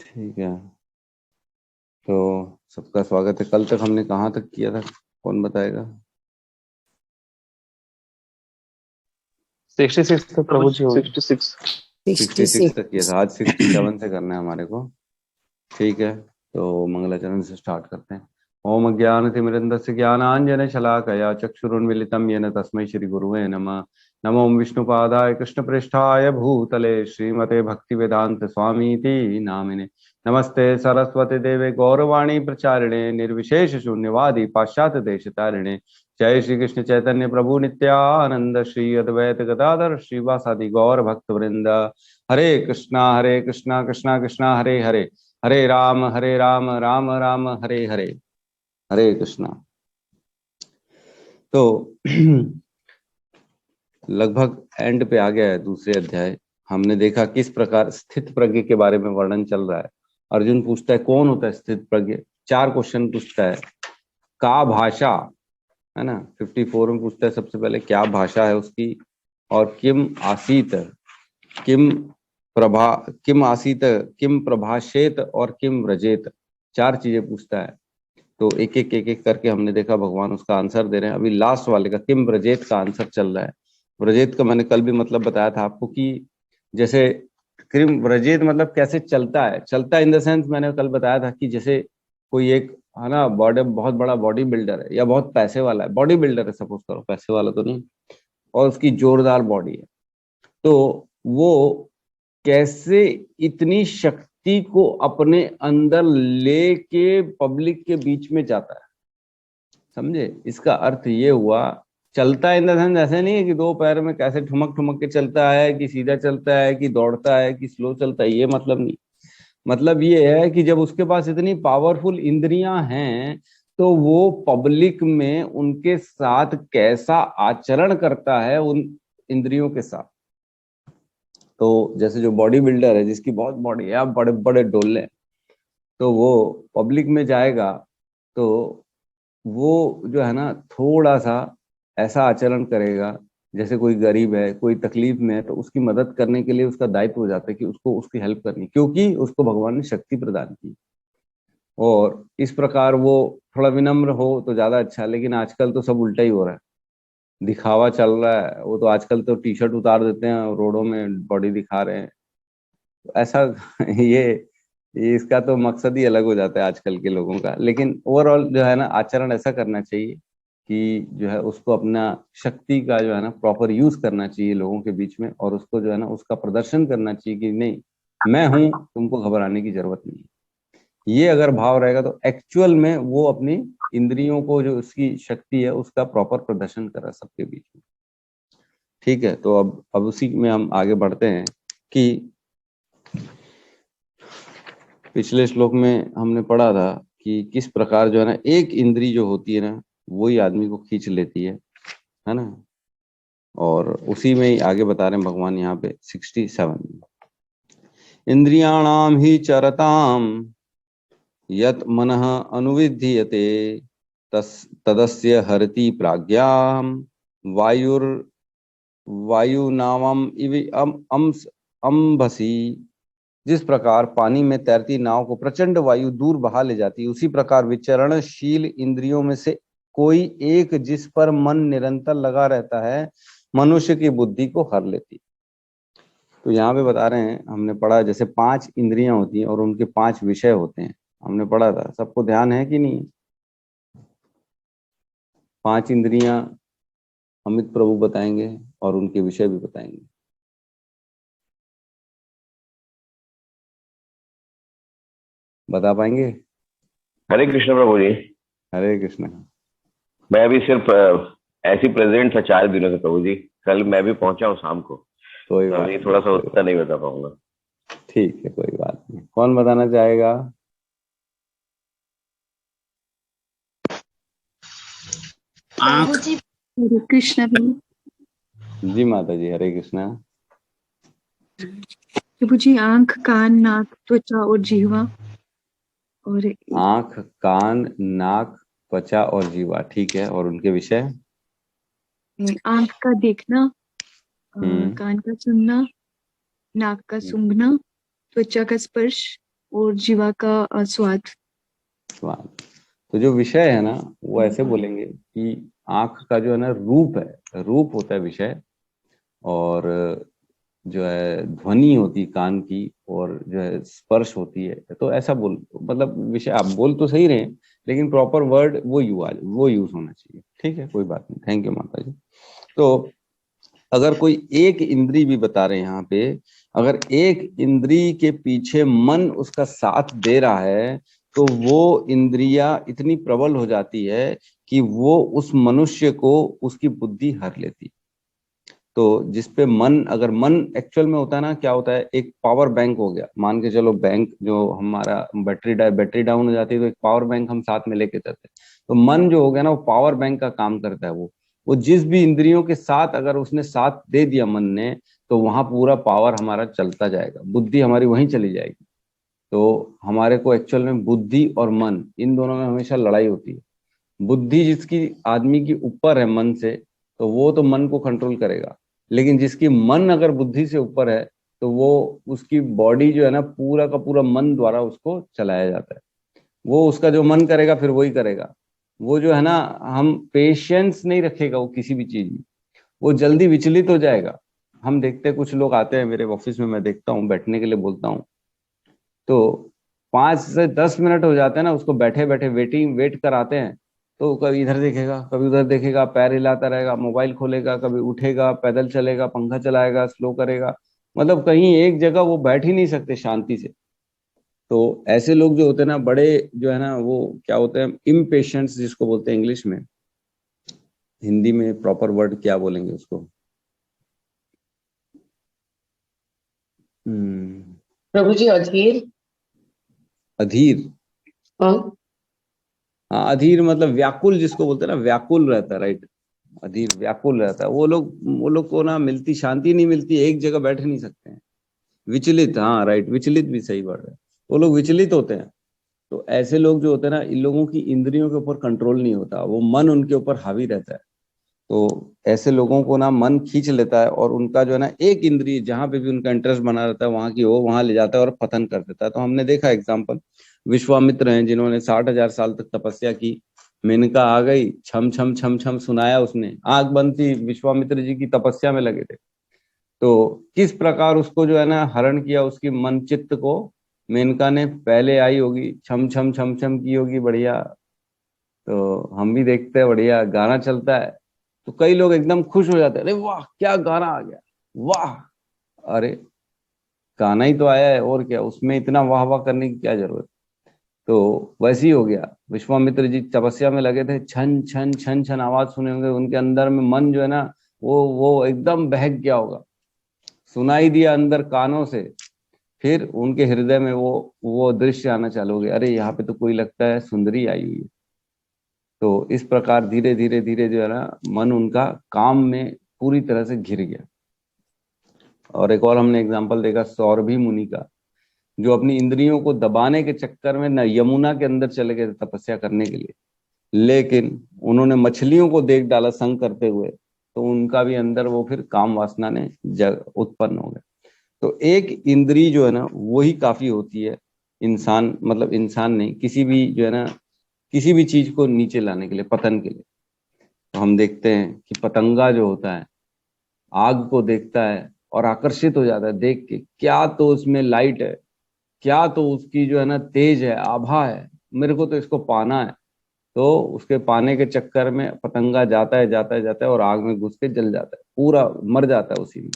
ठीक है, तो सबका स्वागत है। कल तक हमने कहाँ तक किया था, कौन बताएगा? 66 तक प्रभु जी होगी। 66 66 तक किया था। आज 67 से करना है हमारे को। ठीक है, तो मंगलाचरण से स्टार्ट करते हैं। ओम अज्ञानतिमिरन्धस्य ज्ञानाञ्जन शलाकया चक्षुरुन्मीलितं येन तस्मै श्री गुरुवे नमः। नमो विष्णुपादाय कृष्णप्रेष्ठाय भूतले श्रीमते भक्तिवेदांत स्वामीति नामिने। नमस्ते सरस्वती देवे गौरवाणी प्रचारिणे निर्विशेष शून्यवादी पाश्चात्य देश तारिणे। जय श्री कृष्ण चैतन्य प्रभु नित्यानंद श्री अद्वैत गदाधर श्रीवासादि गौर भक्त वृंद। हरे कृष्णा कृष्णा कृष्णा हरे हरे, हरे राम राम राम हरे हरे। हरे कृष्णा। तो लगभग एंड पे आ गया है दूसरे अध्याय। हमने देखा किस प्रकार स्थित प्रज्ञ के बारे में वर्णन चल रहा है। अर्जुन पूछता है कौन होता है स्थित प्रज्ञ। 4 क्वेश्चन पूछता है। का भाषा है ना, 54 में पूछता है सबसे पहले क्या भाषा है उसकी, और किम आसीत, किम किम आसीत, किम प्रभाषेत और किम व्रजेत। 4 चीजें पूछता है। तो एक एक करके हमने देखा भगवान उसका आंसर दे रहे हैं। अभी लास्ट वाले का किम व्रजेत का आंसर चल रहा है। व्रजेत का मैंने कल भी मतलब बताया था आपको कि जैसे किम व्रजेत मतलब कैसे चलता है। चलता इन द सेंस मैंने कल बताया था कि जैसे कोई एक है ना बॉडी, बहुत बड़ा बॉडी बिल्डर है या बहुत पैसे वाला है, बॉडी बिल्डर है सपोज करो, पैसे वाला तो नहीं, और उसकी जोरदार बॉडी है, तो वो कैसे इतनी शक्ति को अपने अंदर लेके पब्लिक के बीच में जाता है। समझे? इसका अर्थ ये हुआ चलता है इन द सेंस ऐसे नहीं है कि 2 पैर में कैसे ठुमक ठुमक के चलता है, कि सीधा चलता है, कि दौड़ता है, कि स्लो चलता है, ये मतलब नहीं। मतलब ये है कि जब उसके पास इतनी पावरफुल इंद्रियां हैं तो वो पब्लिक में उनके साथ कैसा आचरण करता है उन इंद्रियों के साथ। तो जैसे जो बॉडी बिल्डर है जिसकी बहुत बॉडी है, आप बड़े बड़े डोले, तो वो पब्लिक में जाएगा तो वो जो है ना थोड़ा सा ऐसा आचरण करेगा जैसे कोई गरीब है, कोई तकलीफ में है, तो उसकी मदद करने के लिए उसका दायित्व हो जाता है कि उसको उसकी हेल्प करनी, क्योंकि उसको भगवान ने शक्ति प्रदान की। और इस प्रकार वो थोड़ा विनम्र हो तो ज्यादा अच्छा है। लेकिन आजकल तो सब उल्टा ही हो रहा है, दिखावा चल रहा है। वो तो आजकल तो टी शर्ट उतार देते हैं रोडों में बॉडी दिखा रहे हैं, ऐसा ये इसका तो मकसद ही अलग हो जाता है आजकल के लोगों का। लेकिन ओवरऑल जो है ना आचरण ऐसा करना चाहिए कि जो है उसको अपना शक्ति का जो है ना प्रॉपर यूज करना चाहिए लोगों के बीच में, और उसको जो है ना उसका प्रदर्शन करना चाहिए कि नहीं मैं हूं, तुमको घबराने की जरूरत नहीं। ये अगर भाव रहेगा तो एक्चुअल में वो अपनी इंद्रियों को, जो उसकी शक्ति है, उसका प्रॉपर प्रदर्शन कर रहा है सबके बीच में। ठीक है, तो अब उसी में हम आगे बढ़ते हैं कि पिछले श्लोक में हमने पढ़ा था कि किस प्रकार जो है ना एक इंद्री जो होती है ना वही आदमी को खींच लेती है ना। और उसी में ही आगे बता रहे हैं भगवान यहाँ पे 67 में। इंद्रियाणाम ही चरताम यत मनः अनुविधीयते तदस्य हरति प्राज्ञाम वायुर वायुनावम इव अम्भसी। जिस प्रकार पानी में तैरती नाव को प्रचंड वायु दूर बहा ले जाती है, उसी प्रकार विचरणशील इंद्रियों में से कोई एक जिस पर मन निरंतर लगा रहता है मनुष्य की बुद्धि को हर लेती। तो यहाँ पे बता रहे हैं, हमने पढ़ा जैसे 5 इंद्रियां होती हैं और उनके 5 विषय होते हैं। हमने पढ़ा था, सबको ध्यान है कि नहीं? 5 इंद्रियां अमित प्रभु बताएंगे और उनके विषय भी बताएंगे। बता पाएंगे? हरे कृष्ण प्रभु जी। हरे कृष्ण। मैं अभी सिर्फ ऐसी प्रेजेंट था 4 दिनों से प्रभु जी। कल मैं भी पहुंचा हूँ शाम को, कोई तो बात अभी नहीं, थोड़ा सा कोई उत्तर बात। नहीं बता पाऊंगा। ठीक है, कोई बात नहीं। कौन बताना चाहेगा? प्रभु जी। हरे कृष्ण प्रभु। जी माता जी, हरे कृष्णा। प्रभु जी, आंख, कान, नाक, त्वचा और जीवा। और आंख, कान, नाक, त्वचा और जीवा, ठीक है, और उनके विषय? आंख का देखना, हम्म कान का सुनना, नाक का सूंघना, त्वचा का स्पर्श, और जीवा का स्वाद। स्वाद। तो जो विषय है ना वो ऐसे बोलेंगे कि आंख का जो है ना रूप है, रूप होता है विषय, और जो है ध्वनि होती कान की, और जो है स्पर्श होती है। तो ऐसा बोल, मतलब विषय आप बोल तो सही रहे, लेकिन प्रॉपर वर्ड वो यूज होना चाहिए। ठीक है, कोई बात नहीं, थैंक यू माता जी। तो अगर कोई एक इंद्री भी बता रहे हैं यहाँ पे, अगर एक इंद्री के पीछे मन उसका साथ दे रहा है, तो वो इंद्रिया इतनी प्रबल हो जाती है कि वो उस मनुष्य को उसकी बुद्धि हर लेती। तो जिसपे मन, अगर मन एक्चुअल में होता है ना, क्या होता है, एक पावर बैंक हो गया, मान के चलो बैंक जो हमारा बैटरी डाउन हो जाती है तो एक पावर बैंक हम साथ में लेके चलते हैं। तो मन जो हो गया ना, वो पावर बैंक का काम करता है। वो जिस भी इंद्रियों के साथ अगर उसने साथ दे दिया मन ने, तो वहां पूरा पावर हमारा चलता जाएगा, बुद्धि हमारी वहीं चली जाएगी। तो हमारे को एक्चुअल में बुद्धि और मन, इन दोनों में हमेशा लड़ाई होती है। बुद्धि जिसकी आदमी की ऊपर है मन से, तो वो तो मन को कंट्रोल करेगा। लेकिन जिसकी मन अगर बुद्धि से ऊपर है, तो वो, उसकी बॉडी जो है ना, पूरा का पूरा मन द्वारा उसको चलाया जाता है। वो उसका जो मन करेगा फिर वही करेगा। वो जो है ना, हम पेशेंस नहीं रखेगा वो किसी भी चीज में, वो जल्दी विचलित हो जाएगा। हम देखते हैं कुछ लोग आते हैं मेरे ऑफिस में, मैं देखता हूँ, बैठने के लिए बोलता हूँ, तो 5 से 10 मिनट हो जाते हैं ना उसको बैठे बैठे, वेट कराते हैं। तो कभी इधर देखेगा, कभी उधर देखेगा, पैर हिलाता रहेगा, मोबाइल खोलेगा, कभी उठेगा, पैदल चलेगा, पंखा चलाएगा, स्लो करेगा। मतलब कहीं एक जगह वो बैठ ही नहीं सकते शांति से। तो ऐसे लोग जो होते हैं ना, बड़े जो है ना, वो क्या होते हैं, इम्पेशेंस जिसको बोलते हैं इंग्लिश में। हिंदी में प्रॉपर वर्ड क्या बोलेंगे उसको? हम्म, प्रभु जी अधीर। अधीर। हाँ। हाँ, अधीर मतलब व्याकुल जिसको बोलते हैं ना, व्याकुल रहता है, राइट। अधीर व्याकुल रहता है। वो लोग को ना मिलती शांति नहीं मिलती, एक जगह बैठ नहीं सकते हैं। विचलित, हाँ राइट, विचलित भी सही वर्ड है। वो लोग विचलित होते हैं। तो ऐसे लोग जो होते हैं ना, इन लोगों की इंद्रियों के ऊपर कंट्रोल नहीं होता, वो मन उनके ऊपर हावी रहता है। तो ऐसे लोगों को ना मन खींच लेता है, और उनका जो है ना, एक इंद्रिय जहां पे भी उनका इंटरेस्ट बना रहता है, वहां की वो वहां ले जाता है और पतन कर देता है। तो हमने देखा एग्जाम्पल, विश्वामित्र हैं जिन्होंने 60,000 साल तक तपस्या की। मेनका आ गई, छम छम छम छम सुनाया उसने, आंख बंद थी, विश्वामित्र जी की तपस्या में लगे थे। तो किस प्रकार उसको जो है ना हरण किया, उसकी मन चित्त को। मेनका ने पहले आई होगी, छम छम छम छम की होगी, बढ़िया। तो हम भी देखते हैं, बढ़िया गाना चलता है, तो कई लोग एकदम खुश हो जाते हैं, अरे वाह क्या गाना आ गया, वाह। अरे गाना ही तो आया है, और क्या, उसमें इतना वाह वाह करने की क्या जरूरत। तो वैसे ही हो गया, विश्वामित्र जी तपस्या में लगे थे, छन छन छन छन आवाज सुने होंगे, उनके अंदर में मन जो है ना, वो एकदम बहक गया होगा, सुनाई दिया अंदर कानों से। फिर उनके हृदय में वो दृश्य आना चालू हो गया, अरे यहाँ पे तो कोई लगता है सुंदरी आई हुई है। तो इस प्रकार धीरे धीरे धीरे जो है ना, मन उनका काम में पूरी तरह से घिर गया। और एक और हमने एग्जाम्पल देखा सौरभी मुनि का, जो अपनी इंद्रियों को दबाने के चक्कर में न यमुना के अंदर चले गए थे तपस्या करने के लिए, लेकिन उन्होंने मछलियों को देख डाला संग करते हुए, तो उनका भी अंदर वो फिर काम वासना ने जग उत्पन्न हो गया। तो एक इंद्री जो है ना, वही काफी होती है इंसान, मतलब इंसान नहीं, किसी भी जो है ना, किसी भी चीज को नीचे लाने के लिए, पतन के लिए। तो हम देखते हैं कि पतंगा जो होता है, आग को देखता है और आकर्षित हो जाता है देख के, क्या तो उसमें लाइट है, क्या तो उसकी जो है ना तेज है, आभा है, मेरे को तो इसको पाना है। तो उसके पाने के चक्कर में पतंगा जाता है जाता है जाता है, और आग में घुस के जल जाता है, पूरा मर जाता है उसी में।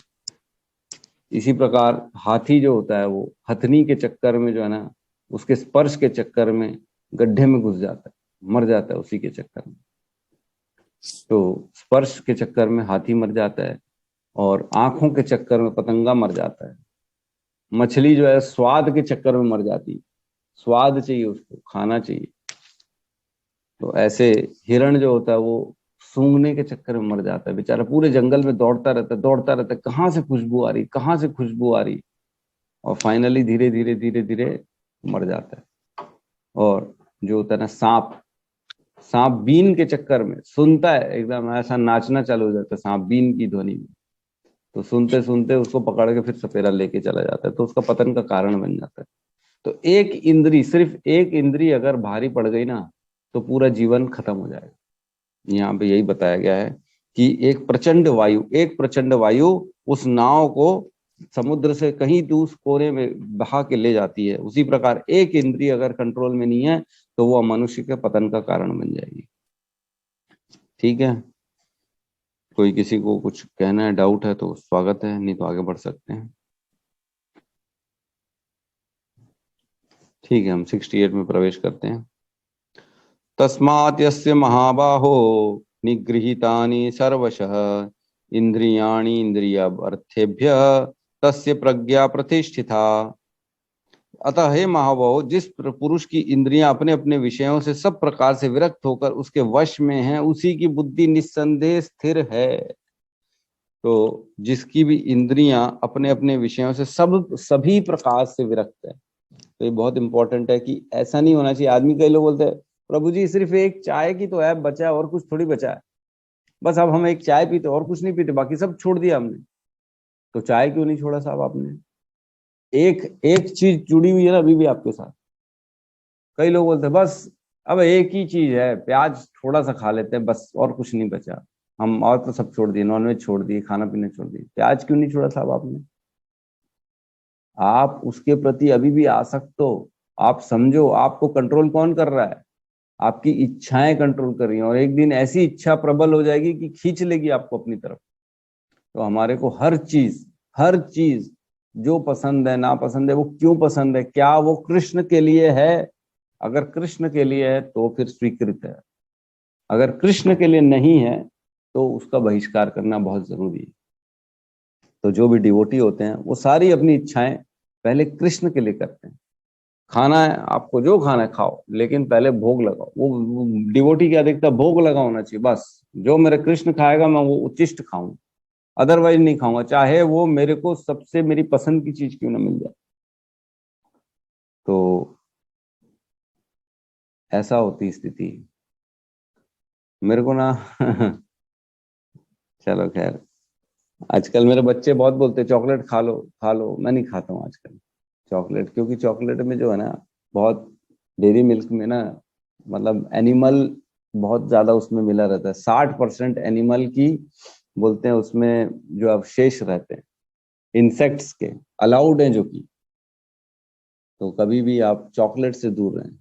इसी प्रकार हाथी जो होता है, वो हथनी के चक्कर में जो है ना, उसके स्पर्श के चक्कर में गड्ढे में घुस जाता है, मर जाता है उसी के चक्कर में। तो स्पर्श के चक्कर में हाथी मर जाता है, और आंखों के चक्कर में पतंगा मर जाता है। मछली जो है स्वाद के चक्कर में मर जाती है, स्वाद चाहिए उसको, खाना चाहिए। तो ऐसे हिरण जो होता है, वो सूंघने के चक्कर में मर जाता है बेचारा, पूरे जंगल में दौड़ता रहता है, दौड़ता रहता है, कहाँ से खुशबू आ रही, कहाँ से खुशबू आ रही, और फाइनली धीरे धीरे धीरे धीरे मर जाता है। और जो होता है ना सांप, सांप बीन के चक्कर में सुनता है, एकदम ऐसा नाचना चालू हो जाता है सांप बीन की ध्वनि में। तो सुनते सुनते उसको पकड़ के फिर सपेरा लेके चला जाता है, तो उसका पतन का कारण बन जाता है। तो एक इंद्री, सिर्फ एक इंद्री अगर भारी पड़ गई ना तो पूरा जीवन खत्म हो जाएगा। यहाँ पे यही बताया गया है कि एक प्रचंड वायु उस नाव को समुद्र से कहीं दूर कोने में बहा के ले जाती है। उसी प्रकार एक इंद्री अगर कंट्रोल में नहीं है तो वो मनुष्य के पतन का कारण बन जाएगी। ठीक है, कोई किसी को कुछ कहना है, डाउट है तो स्वागत है, नहीं तो आगे बढ़ सकते हैं। ठीक है, हम 68 में प्रवेश करते हैं। तस्मात् यस्य महाबाहो निगृहीतानि सर्वशः इंद्रियाणि इंद्रियार्थेभ्यः तस्य प्रज्ञा प्रतिष्ठिता। अतः हे महाबाहो, जिस पुरुष की इंद्रियां अपने अपने विषयों से सब प्रकार से विरक्त होकर उसके वश में हैं, उसी की बुद्धि निस्संदेह स्थिर है। तो जिसकी भी इंद्रियां अपने अपने विषयों से सभी प्रकार से विरक्त है। तो ये बहुत इंपॉर्टेंट है कि ऐसा नहीं होना चाहिए। आदमी, कई लोग बोलते हैं प्रभु जी सिर्फ एक चाय की तो ऐप बचा है और कुछ थोड़ी बचा है, बस अब हम एक चाय पीते और कुछ नहीं पीते, बाकी सब छोड़ दिया हमने। तो चाय क्यों नहीं छोड़ा साहब आपने? एक एक चीज जुड़ी हुई है ना अभी भी आपके साथ। कई लोग बोलते हैं बस अब एक ही चीज है, प्याज थोड़ा सा खा लेते हैं बस, और कुछ नहीं बचा, हम और तो सब छोड़ दिए, नॉनवेज छोड़ दिए, खाना पीना छोड़ दिए, प्याज क्यों नहीं छोड़ा साहब आपने? आप उसके प्रति अभी भी आसक्त हो। आप समझो, आपको कंट्रोल कौन कर रहा है? आपकी इच्छाएं कंट्रोल कर रही हैं, और एक दिन ऐसी इच्छा प्रबल हो जाएगी कि खींच लेगी आपको अपनी तरफ। तो हमारे को हर चीज जो पसंद है ना पसंद है, वो क्यों पसंद है, क्या वो कृष्ण के लिए है? अगर कृष्ण के लिए है तो फिर स्वीकृत है, अगर कृष्ण के लिए नहीं है तो उसका बहिष्कार करना बहुत जरूरी है। तो जो भी डिवोटी होते हैं वो सारी अपनी इच्छाएं पहले कृष्ण के लिए करते हैं। खाना है, आपको जो खाना है खाओ, लेकिन पहले भोग लगाओ। वो डिवोटी क्या देखता है? भोग लगा होना चाहिए बस, जो मेरे कृष्ण खाएगा मैं वो उच्चिष्ट खाऊं, अदरवाइज नहीं खाऊंगा, चाहे वो मेरे को सबसे मेरी पसंद की चीज क्यों ना मिल जाए। तो ऐसा होती स्थिति मेरे को ना चलो खैर, आजकल मेरे बच्चे बहुत बोलते हैं चॉकलेट खा लो खा लो, मैं नहीं खाता हूँ आजकल चॉकलेट, क्योंकि चॉकलेट में जो है ना बहुत, डेयरी मिल्क में ना, मतलब एनिमल बहुत ज्यादा उसमें मिला रहता है। 60% एनिमल की बोलते हैं उसमें जो अवशेष रहते हैं इंसेक्ट्स के, अलाउड हैं जो कि। तो कभी भी आप चॉकलेट से दूर रहें,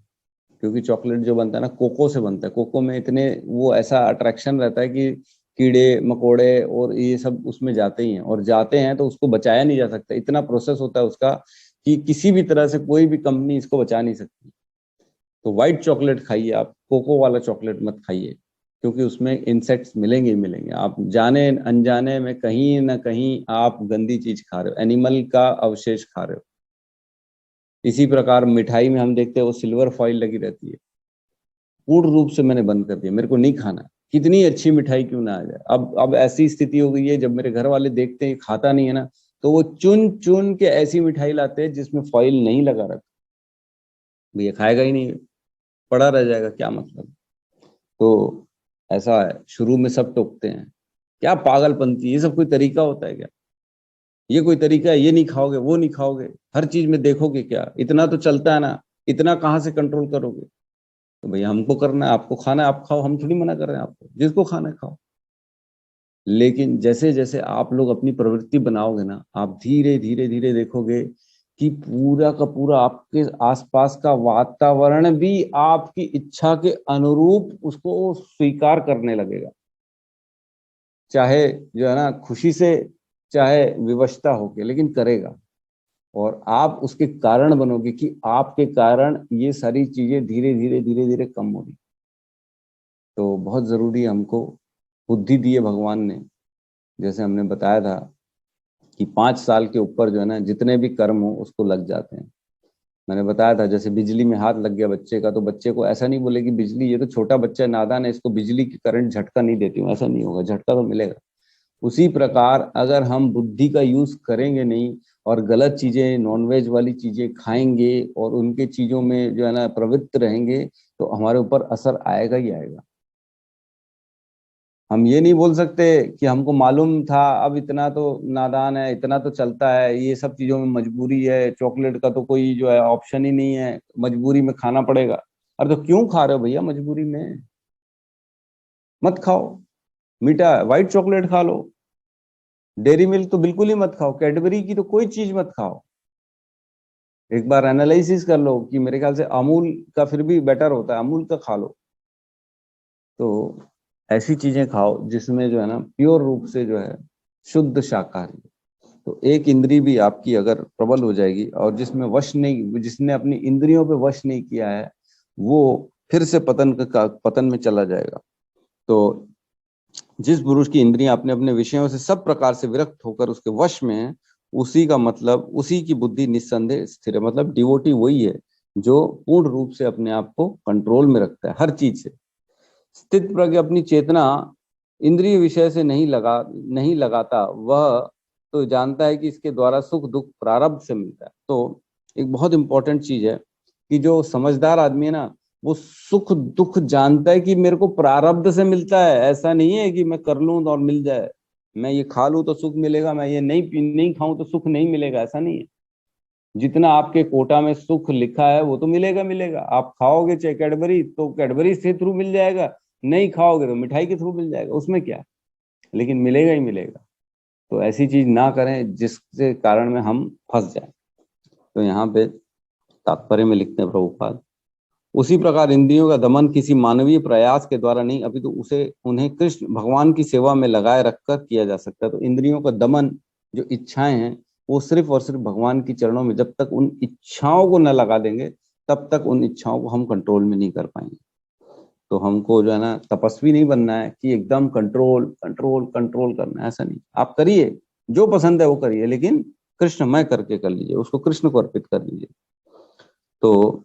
क्योंकि चॉकलेट जो बनता है ना कोको से बनता है। कोको में इतने वो ऐसा अट्रैक्शन रहता है कि कीड़े मकोड़े और ये सब उसमें जाते ही हैं, और जाते हैं तो उसको बचाया नहीं जा सकता। इतना प्रोसेस होता है उसका कि किसी भी तरह से कोई भी कंपनी इसको बचा नहीं सकती। तो व्हाइट चॉकलेट खाइए आप, कोको वाला चॉकलेट मत खाइए, क्योंकि उसमें इंसेक्ट्स मिलेंगे ही मिलेंगे। आप जाने अनजाने में कहीं ना कहीं आप गंदी चीज खा रहे हो, एनिमल का अवशेष खा रहे हो। इसी प्रकार मिठाई में हम देखते हैं वो सिल्वर फॉइल लगी रहती है, पूर्ण रूप से मैंने बंद कर दिया, मेरे को नहीं खाना, कितनी अच्छी मिठाई क्यों ना आ जाए। अब ऐसी स्थिति हो गई है, जब मेरे घर वाले देखते हैं खाता नहीं है ना, तो वो चुन चुन के ऐसी मिठाई लाते हैं जिसमें फॉइल नहीं लगा रखा। भैया खाएगा ही नहीं, पड़ा रह जाएगा, क्या मतलब। तो ऐसा है, शुरू में सब टोकते हैं, क्या पागलपंती, ये सब कोई तरीका होता है क्या? ये कोई तरीका है? ये नहीं खाओगे वो नहीं खाओगे, हर चीज में देखोगे क्या? इतना तो चलता है ना, इतना कहाँ से कंट्रोल करोगे? तो भैया हमको करना है, आपको खाना है आप खाओ, हम थोड़ी मना कर रहे हैं आपको, जिसको खाना है खाओ। लेकिन जैसे जैसे आप लोग अपनी प्रवृत्ति बनाओगे ना, आप धीरे धीरे धीरे देखोगे कि पूरा का पूरा आपके आसपास का वातावरण भी आपकी इच्छा के अनुरूप उसको स्वीकार करने लगेगा, चाहे जो है ना खुशी से, चाहे विवशता होके, लेकिन करेगा। और आप उसके कारण बनोगे कि आपके कारण ये सारी चीजें धीरे धीरे धीरे धीरे कम होगी। तो बहुत जरूरी है, हमको बुद्धि दी है भगवान ने। जैसे हमने बताया था कि 5 साल के ऊपर जो है ना जितने भी कर्म हो उसको लग जाते हैं। मैंने बताया था जैसे बिजली में हाथ लग गया बच्चे का, तो बच्चे को ऐसा नहीं बोले कि बिजली, ये तो छोटा बच्चा है नादान है, इसको बिजली की करंट झटका नहीं देती हूँ, ऐसा नहीं होगा, झटका तो मिलेगा। उसी प्रकार अगर हम बुद्धि का यूज करेंगे नहीं और गलत चीजें, नॉनवेज वाली चीजें खाएंगे और उनके चीजों में जो है ना प्रवृत्त रहेंगे, तो हमारे ऊपर असर आएगा ही आएगा। हम ये नहीं बोल सकते कि हमको मालूम था, अब इतना तो नादान है, इतना तो चलता है, ये सब चीजों में मजबूरी है, चॉकलेट का तो कोई जो है ऑप्शन ही नहीं है, मजबूरी में खाना पड़ेगा। अरे तो क्यों खा रहे हो भैया मजबूरी में? मत खाओ, मीठा व्हाइट चॉकलेट खा लो, डेयरी मिल्क तो बिल्कुल ही मत खाओ, कैडबरी की तो कोई चीज मत खाओ। एक बार एनालिसिस कर लो कि मेरे ख्याल से अमूल का फिर भी बेटर होता है, अमूल का खा लो। तो ऐसी चीजें खाओ जिसमें जो है ना प्योर रूप से जो है शुद्ध शाकाहारी। तो एक इंद्री भी आपकी अगर प्रबल हो जाएगी और जिसमें वश नहीं, जिसने अपनी इंद्रियों पे वश नहीं किया है, वो फिर से पतन में चला जाएगा। तो जिस पुरुष की इंद्रियां अपने अपने विषयों से सब प्रकार से विरक्त होकर उसके वश में है, उसी का मतलब, उसी की बुद्धि निस्संदेह स्थिर है। मतलब डिवोटी वही है जो पूर्ण रूप से अपने आप को कंट्रोल में रखता है हर चीज से। स्थित प्रज्ञ अपनी चेतना इंद्रिय विषय से नहीं लगाता, वह तो जानता है कि इसके द्वारा सुख दुख प्रारब्ध से मिलता है। तो एक बहुत इंपॉर्टेंट चीज है कि जो समझदार आदमी है ना, वो सुख दुख जानता है कि मेरे को प्रारब्ध से मिलता है। ऐसा नहीं है कि मैं कर लूं और मिल जाए, मैं ये खा लूं तो सुख मिलेगा, मैं ये नहीं खाऊं तो सुख नहीं मिलेगा, ऐसा नहीं है। जितना आपके कोटा में सुख लिखा है वो तो मिलेगा मिलेगा। आप खाओगे चाहे कैडबरी, तो कैडबरी के थ्रू मिल जाएगा, नहीं खाओगे तो मिठाई के थ्रू मिल जाएगा, उसमें क्या, लेकिन मिलेगा ही मिलेगा। तो ऐसी चीज ना करें जिसके कारण में हम फंस जाए। तो यहाँ पे तात्पर्य में लिखते हैं प्रभुपाद, उसी प्रकार इंद्रियों का दमन किसी मानवीय प्रयास के द्वारा नहीं, अभी तो उन्हें कृष्ण भगवान की सेवा में लगाए रखकर किया जा सकता है। तो इंद्रियों का दमन, जो इच्छाएं हैं, वो सिर्फ और सिर्फ भगवान की चरणों में, जब तक उन इच्छाओं को न लगा देंगे तब तक उन इच्छाओं को हम कंट्रोल में नहीं कर पाएंगे। तो हमको जो है ना तपस्वी नहीं बनना है कि एकदम कंट्रोल कंट्रोल कंट्रोल करना है, ऐसा नहीं। आप करिए, जो पसंद है वो करिए, लेकिन कृष्णमय करके कर लीजिए, उसको कृष्ण को अर्पित कर लीजिए। तो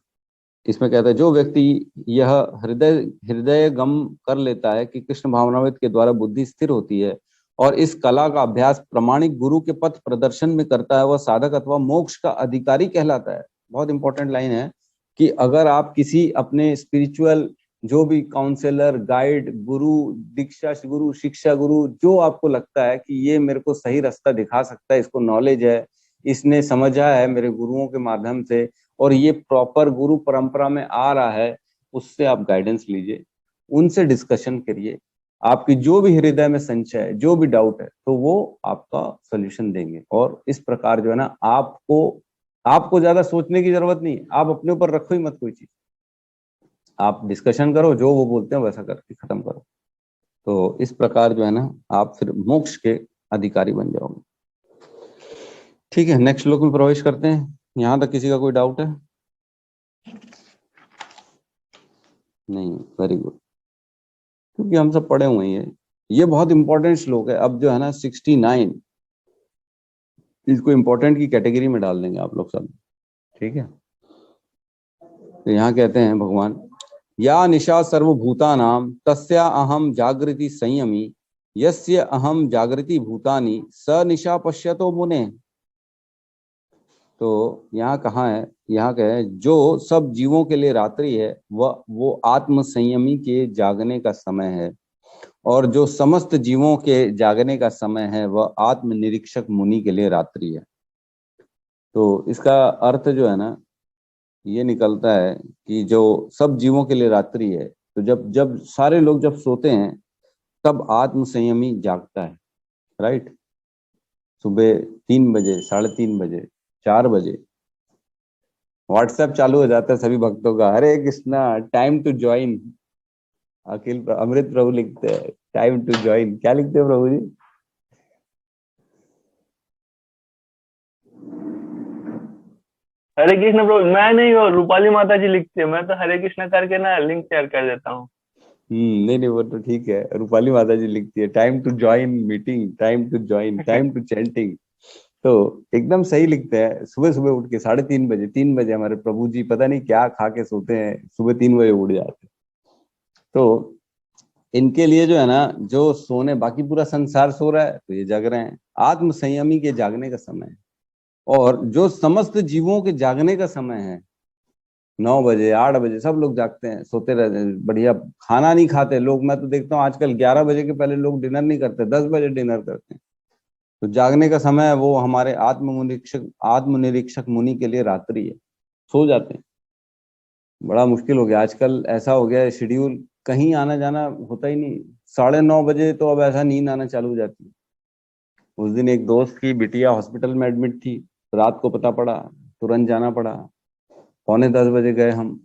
इसमें कहता है जो व्यक्ति यह हृदय गम कर लेता है कि कृष्ण भावनामृत के द्वारा बुद्धि स्थिर होती है और इस कला का अभ्यास प्रमाणिक गुरु के पथ प्रदर्शन में करता है, वह साधक अथवा मोक्ष का अधिकारी कहलाता है। बहुत इंपॉर्टेंट लाइन है कि अगर आप किसी अपने स्पिरिचुअल जो भी काउंसलर, गाइड, गुरु, दीक्षा गुरु, शिक्षा गुरु, जो आपको लगता है कि ये मेरे को सही रास्ता दिखा सकता है, इसको नॉलेज है, इसने समझा है मेरे गुरुओं के माध्यम से, और ये प्रॉपर गुरु परंपरा में आ रहा है, उससे आप गाइडेंस लीजिए, उनसे डिस्कशन करिए। आपकी जो भी हृदय में संशय है, जो भी डाउट है, तो वो आपका सोल्यूशन देंगे। और इस प्रकार जो है ना आपको ज्यादा सोचने की जरूरत नहीं है, आप अपने ऊपर रखो ही मत कोई चीज, आप डिस्कशन करो, जो वो बोलते हैं वैसा करके खत्म करो। तो इस प्रकार जो है ना आप फिर मोक्ष के अधिकारी बन जाओगे। ठीक है, नेक्स्ट श्लोक में प्रवेश करते हैं। यहां तक किसी का कोई डाउट है? नहीं, वेरी गुड, क्योंकि हम सब पढ़े हुए हैं। ये बहुत इंपॉर्टेंट श्लोक है। अब जो है ना 69, इसको इंपॉर्टेंट की कैटेगरी में डाल देंगे आप लोग सब, ठीक है। तो यहाँ कहते हैं भगवान, या निशा सर्वभूतानां तस्या अहम जागृति संयमी, यस्य अहम जागृति भूतानि स निशा पश्यतो मुने। तो यहाँ कहाँ है, यहाँ क्या है, जो सब जीवों के लिए रात्रि है वो आत्म संयमी के जागने का समय है, और जो समस्त जीवों के जागने का समय है वह आत्म निरीक्षक मुनि के लिए रात्रि है। तो इसका अर्थ जो है ना ये निकलता है कि जो सब जीवों के लिए रात्रि है, तो जब जब सारे लोग जब सोते हैं तब आत्म संयमी जागता है, राइट। सुबह 3 बजे, 3:30 बजे, 4 बजे व्हाट्सएप चालू हो जाता है सभी भक्तों का, हरे कृष्णा टाइम टू ज्वाइन। अमृत प्रभु लिखते हैं टाइम टू ज्वाइन। क्या लिखते हैं प्रभु जी? हरे कृष्ण प्रभु, मैं नहीं, हो रूपाली माता जी लिखती है, मैं तो हरे कृष्ण करके ना लिंक शेयर कर देता हूँ। नहीं, वो तो ठीक है, रूपाली माता जी लिखती है time to join meeting, time to join, time to chanting. तो एकदम सही लिखते हैं। सुबह सुबह उठ के 3:30 बजे, 3 बजे हमारे प्रभु जी पता नहीं क्या खा के सोते हैं, सुबह 3 बजे उठ जाते हैं। तो इनके लिए जो है ना, जो सोने, बाकी पूरा संसार सो रहा है तो ये जग रहे हैं। आत्म संयमी के जागने का समय है, और जो समस्त जीवों के जागने का समय है 9 बजे 8 बजे सब लोग जागते हैं, सोते रहते हैं, बढ़िया खाना नहीं खाते लोग। मैं तो देखता हूँ आजकल 11 बजे के पहले लोग डिनर नहीं करते, 10 बजे डिनर करते हैं। तो जागने का समय है वो हमारे आत्मनिरीक्षक मुनि के लिए रात्रि है, सो जाते हैं। बड़ा मुश्किल हो गया आजकल, ऐसा हो गया है शेड्यूल, कहीं आना जाना होता ही नहीं। 9:30 बजे तो अब ऐसा नींद आना चालू हो जाती है। उस दिन एक दोस्त की बिटिया हॉस्पिटल में एडमिट थी, रात को पता पड़ा, तुरंत जाना पड़ा। 9:45 बजे गए हम,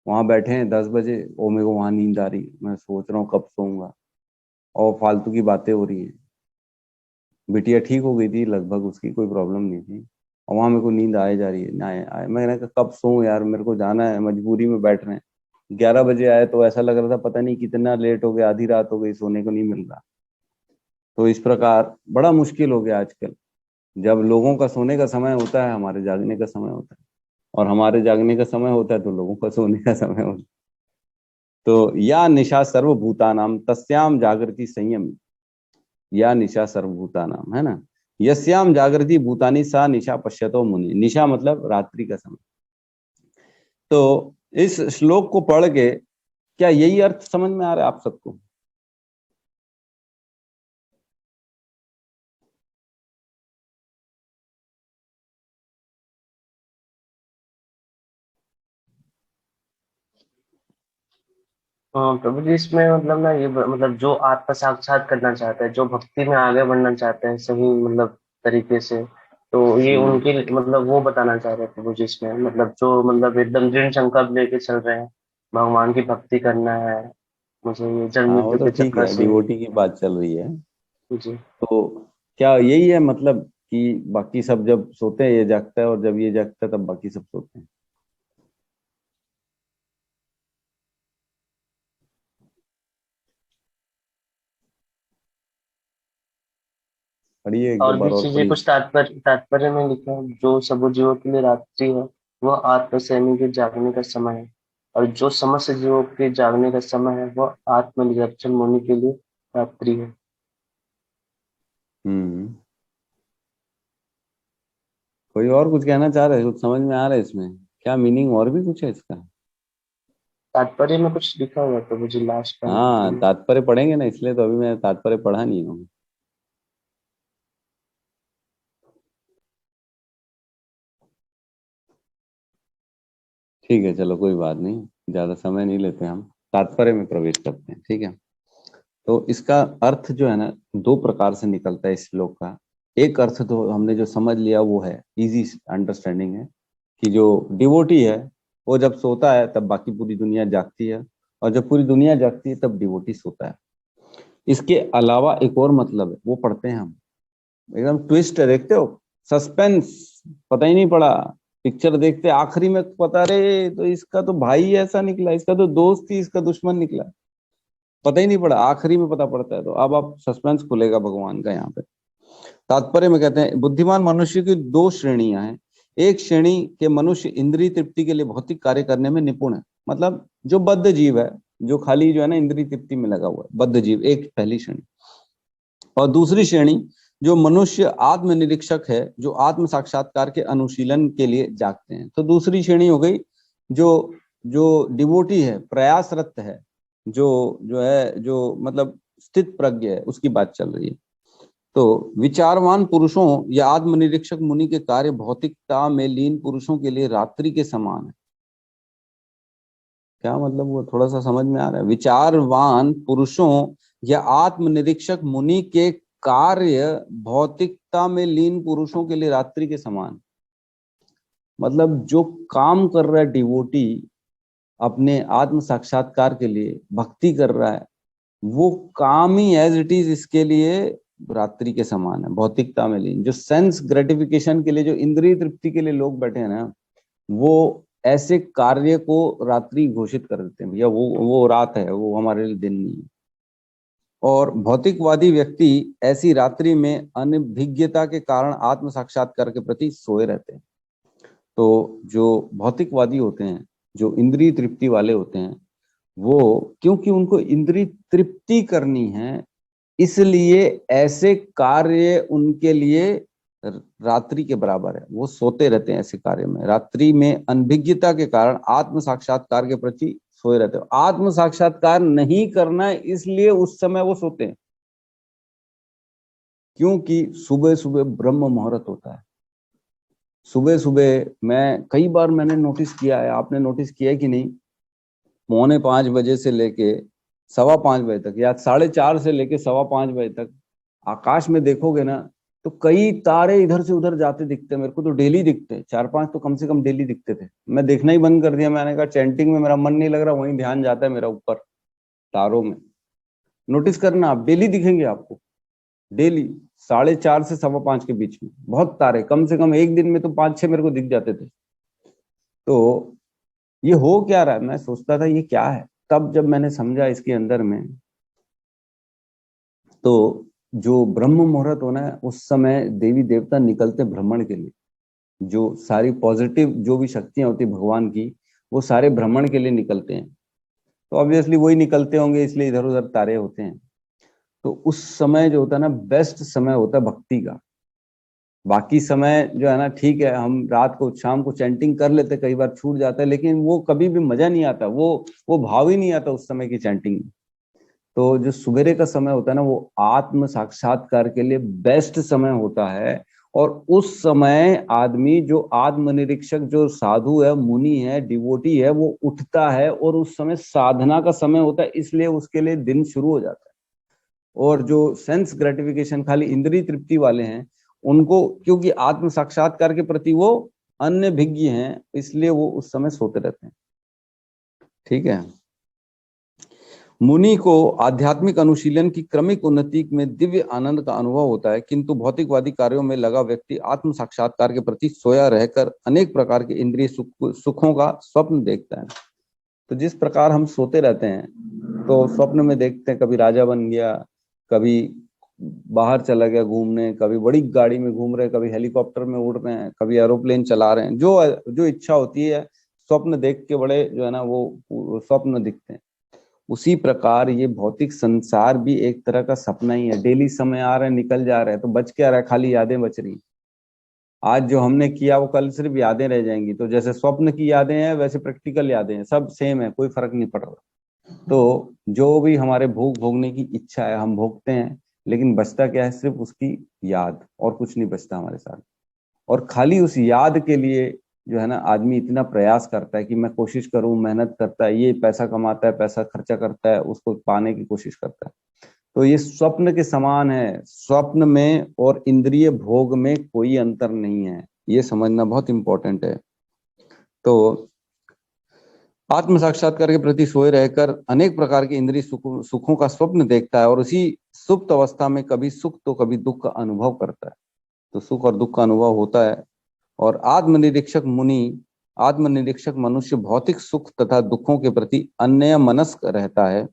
वहां बैठे हैं 10 बजे, ओ मेरे को वहां नींद आ रही, मैं सोच रहा हूँ कब सोऊंगा, और फालतू की बातें हो रही है। बिटिया ठीक हो गई थी लगभग, उसकी कोई प्रॉब्लम नहीं थी, और वहां मेरे को नींद आए जा रही है ना आए। मैंने कहा कब सोऊं यार, मेरे को जाना है, मजबूरी में बैठ रहे हैं। 11 बजे आए तो ऐसा लग रहा था पता नहीं कितना लेट हो गया, आधी रात हो गई, सोने को नहीं मिल रहा। तो इस प्रकार बड़ा मुश्किल हो गया आजकल। जब लोगों का सोने का समय होता है, हमारे जागने का समय होता है, और हमारे जागने का समय होता है तो लोगों का सोने का समय होता है। तो या निशा सर्वभूतानाम तस्याम जागृति संयम, या निशा सर्वभूतानाम, है ना, यस्याम जागृति भूतानी सा निशा पश्यतो मुनि। निशा मतलब रात्रि का समय। तो इस श्लोक को पढ़ के क्या यही अर्थ समझ में आ रहा है आप सबको? हाँ प्रभु जी, इसमें मतलब ना ये मतलब जो आत्म साक्षात करना चाहता है, जो भक्ति में आगे बढ़ना चाहते हैं सही मतलब तरीके से, तो ये हम्म। उनके मतलब वो बताना चाह रहे हैं प्रभु जी इसमें, मतलब जो मतलब एकदम दृढ़ संकल्प लेके चल रहे हैं, भगवान की भक्ति करना है, मुझे ये जन्म हाँ वो मृत्यु तो के ठीक चक्कर है, से। डिवोटी की बात चल रही है। जी। तो क्या यही है मतलब कि बाकी सब जब सोते हैं ये जागता है, और जब ये जागता है तब बाकी सब सोते हैं? पढ़िए एक दो और बार भी और चीजें पढ़िए। कुछ तात्पर्य तात्पर्य में लिखा है, जो सब जीवों के लिए रात्रि है वह आत्मसैनी के जागने का समय है, और जो समस्त जीवों के जागने का समय है वह आत्मनिरीक्षण मुनि के लिए रात्रि है। हम्म। कोई और कुछ कहना चाह रहे हैं? कुछ समझ में आ रहा है इसमें? क्या मीनिंग और भी कुछ है इसका? तात्पर्य में कुछ लिखा हुआ है प्रभु जी लास्ट हाँ में। तात्पर्य पढ़ेंगे ना, इसलिए तो अभी मैं तात्पर्य पढ़ा नहीं हूँ। ठीक है चलो कोई बात नहीं, ज्यादा समय नहीं लेते हम, तात्पर्य में प्रवेश करते हैं, ठीक है। तो इसका अर्थ जो है ना, दो प्रकार से निकलता है इस श्लोक का। एक अर्थ तो हमने जो समझ लिया वो है, इजी अंडरस्टैंडिंग है, कि जो डिवोटी है वो जब सोता है तब बाकी पूरी दुनिया जागती है, और जब पूरी दुनिया जागती है तब डिवोटी सोता है। इसके अलावा एक और मतलब है, वो पढ़ते हैं हम। एकदम ट्विस्ट है, देखते हो, सस्पेंस, पता ही नहीं पड़ा। पिक्चर देखते आखिरी में पता, रे तो इसका तो भाई ऐसा निकला, इसका तो दोस्त ही इसका दुश्मन निकला, पता ही नहीं पड़ा, आखिरी में पता पड़ता है। तो अब आप सस्पेंस खुलेगा भगवान का यहाँ पे। तात्पर्य में कहते हैं बुद्धिमान मनुष्य की दो श्रेणियां हैं। एक श्रेणी के मनुष्य इंद्रिय तृप्ति के लिए भौतिक कार्य करने में निपुण है, मतलब जो बद्ध जीव है, जो खाली जो है ना इंद्रिय तृप्ति में लगा हुआ है, बद्ध जीव एक पहली श्रेणी। और दूसरी श्रेणी जो मनुष्य आत्मनिरीक्षक है, जो आत्म साक्षात्कार के अनुशीलन के लिए जागते हैं। तो दूसरी श्रेणी हो गई जो जो डिवोटी है, प्रयासरत है, जो है, जो मतलब स्थित प्रज्ञ है, उसकी बात चल रही है। तो विचारवान पुरुषों या आत्मनिरीक्षक मुनि के कार्य भौतिकता में लीन पुरुषों के लिए रात्रि के समान है। क्या मतलब, वो थोड़ा सा समझ में आ रहा है? विचारवान पुरुषों या आत्मनिरीक्षक मुनि के कार्य भौतिकता में लीन पुरुषों के लिए रात्रि के समान। मतलब जो काम कर रहा है डिवोटी अपने आत्म साक्षात्कार के लिए, भक्ति कर रहा है, वो काम ही एज इट इज इसके लिए रात्रि के समान है, भौतिकता में लीन। जो सेंस ग्रेटिफिकेशन के लिए, जो इंद्रिय तृप्ति के लिए लोग बैठे हैं ना, वो ऐसे कार्य को रात्रि घोषित कर देते हैं, भैया वो रात है, वो हमारे लिए दिन नहीं है। और भौतिकवादी व्यक्ति ऐसी रात्रि में अनभिज्ञता के कारण आत्म साक्षात्कार के प्रति सोए रहते हैं। तो जो भौतिकवादी होते हैं, जो इंद्रिय तृप्ति वाले होते हैं, वो क्योंकि उनको इंद्रिय तृप्ति करनी है, इसलिए ऐसे कार्य उनके लिए रात्रि के बराबर है। वो सोते रहते हैं ऐसे कार्य में। रात्रि में अनभिज्ञता के कारण आत्म साक्षात्कार के प्रति सोए रहते हो। आत्म साक्षात्कार नहीं करना है इसलिए उस समय वो सोते हैं, क्योंकि सुबह सुबह ब्रह्म मुहूर्त होता है। सुबह सुबह मैं कई बार मैंने नोटिस किया है, आपने नोटिस किया है कि नहीं, 4:45 से लेके 5:15 तक या 4:30 से लेके 5:15 तक आकाश में देखोगे ना तो कई तारे इधर से उधर जाते दिखते हैं। मेरे को तो डेली दिखते हैं, 4-5 तो कम से कम डेली दिखते थे। मैं देखना ही बंद कर दिया। मैंने कहा चैंटिंग में मेरा मन नहीं लग रहा, वहीं ध्यान जाता है मेरा ऊपर तारों में। नोटिस करना आप, डेली दिखेंगे आपको, डेली 4:30 से 5:15 के बीच में बहुत तारे, कम से कम एक दिन में तो 5-6 मेरे को दिख जाते थे। तो ये हो क्या रहा है, मैं सोचता था ये क्या है। तब जब मैंने समझा इसके अंदर में, तो जो ब्रह्म मुहूर्त होना है उस समय देवी देवता निकलते भ्रमण के लिए। जो सारी पॉजिटिव जो भी शक्तियां होती भगवान की, वो सारे भ्रमण के लिए निकलते हैं। तो ऑब्वियसली वही निकलते होंगे, इसलिए इधर उधर तारे होते हैं। तो उस समय जो होता है ना, बेस्ट समय होता है भक्ति का। बाकी समय जो है ना, ठीक है, हम रात को शाम को चैंटिंग कर लेते, कई बार छूट जाता है, लेकिन वो कभी भी मजा नहीं आता, वो भाव ही नहीं आता उस समय की चैंटिंग में। तो जो सुबेरे का समय होता है ना, वो आत्म साक्षात्कार के लिए बेस्ट समय होता है। और उस समय आदमी जो आत्मनिरीक्षक, जो साधु है, मुनि है, डिवोटी है, वो उठता है और उस समय साधना का समय होता है, इसलिए उसके लिए दिन शुरू हो जाता है। और जो सेंस ग्रेटिफिकेशन, खाली इंद्रिय तृप्ति वाले हैं, उनको, क्योंकि आत्म साक्षात्कार के प्रति वो अन्य भिज्ञ हैं, इसलिए वो उस समय सोते रहते हैं। ठीक है। मुनि को आध्यात्मिक अनुशीलन की क्रमिक उन्नति में दिव्य आनंद का अनुभव होता है, किंतु भौतिकवादी कार्यों में लगा व्यक्ति आत्म साक्षात्कार के प्रति सोया रहकर अनेक प्रकार के इंद्रिय सुखों का स्वप्न देखता है। तो जिस प्रकार हम सोते रहते हैं तो स्वप्न में देखते हैं, कभी राजा बन गया, कभी बाहर चला गया घूमने, कभी बड़ी गाड़ी में घूम रहे, कभी हेलीकॉप्टर में उड़ रहे हैं, कभी एरोप्लेन चला रहे हैं। जो इच्छा होती है, स्वप्न देख के बड़े जो है ना वो स्वप्न दिखते हैं। उसी प्रकार ये भौतिक संसार भी एक तरह का सपना ही है। डेली समय आ रहे हैं, निकल जा रहे हैं, तो बच क्या रहा है, खाली यादें बच रही। आज जो हमने किया वो कल सिर्फ यादें रह जाएंगी। तो जैसे स्वप्न की यादें हैं, वैसे प्रैक्टिकल यादें हैं, सब सेम है, कोई फर्क नहीं पड़ रहा। तो जो भी हमारे भोगने की इच्छा है हम भोगते हैं, लेकिन बचता क्या है, सिर्फ उसकी याद, और कुछ नहीं बचता हमारे साथ। और खाली उस याद के लिए जो है ना आदमी इतना प्रयास करता है कि मैं कोशिश करूं, मेहनत करता है, ये पैसा कमाता है, पैसा खर्चा करता है, उसको पाने की कोशिश करता है। तो ये स्वप्न के समान है। स्वप्न में और इंद्रिय भोग में कोई अंतर नहीं है, ये समझना बहुत इंपॉर्टेंट है। तो आत्म साक्षात्कार के प्रति सोए रहकर अनेक प्रकार के इंद्रिय सुखों का स्वप्न देखता है और उसी सुप्त अवस्था में कभी सुख तो कभी दुख का अनुभव करता है। तो सुख और दुख का अनुभव होता है। और आत्मनिरीक्षक मनुष्य भौतिक सुख तथा दुखों के प्रति अन्यमनस्क रहता है।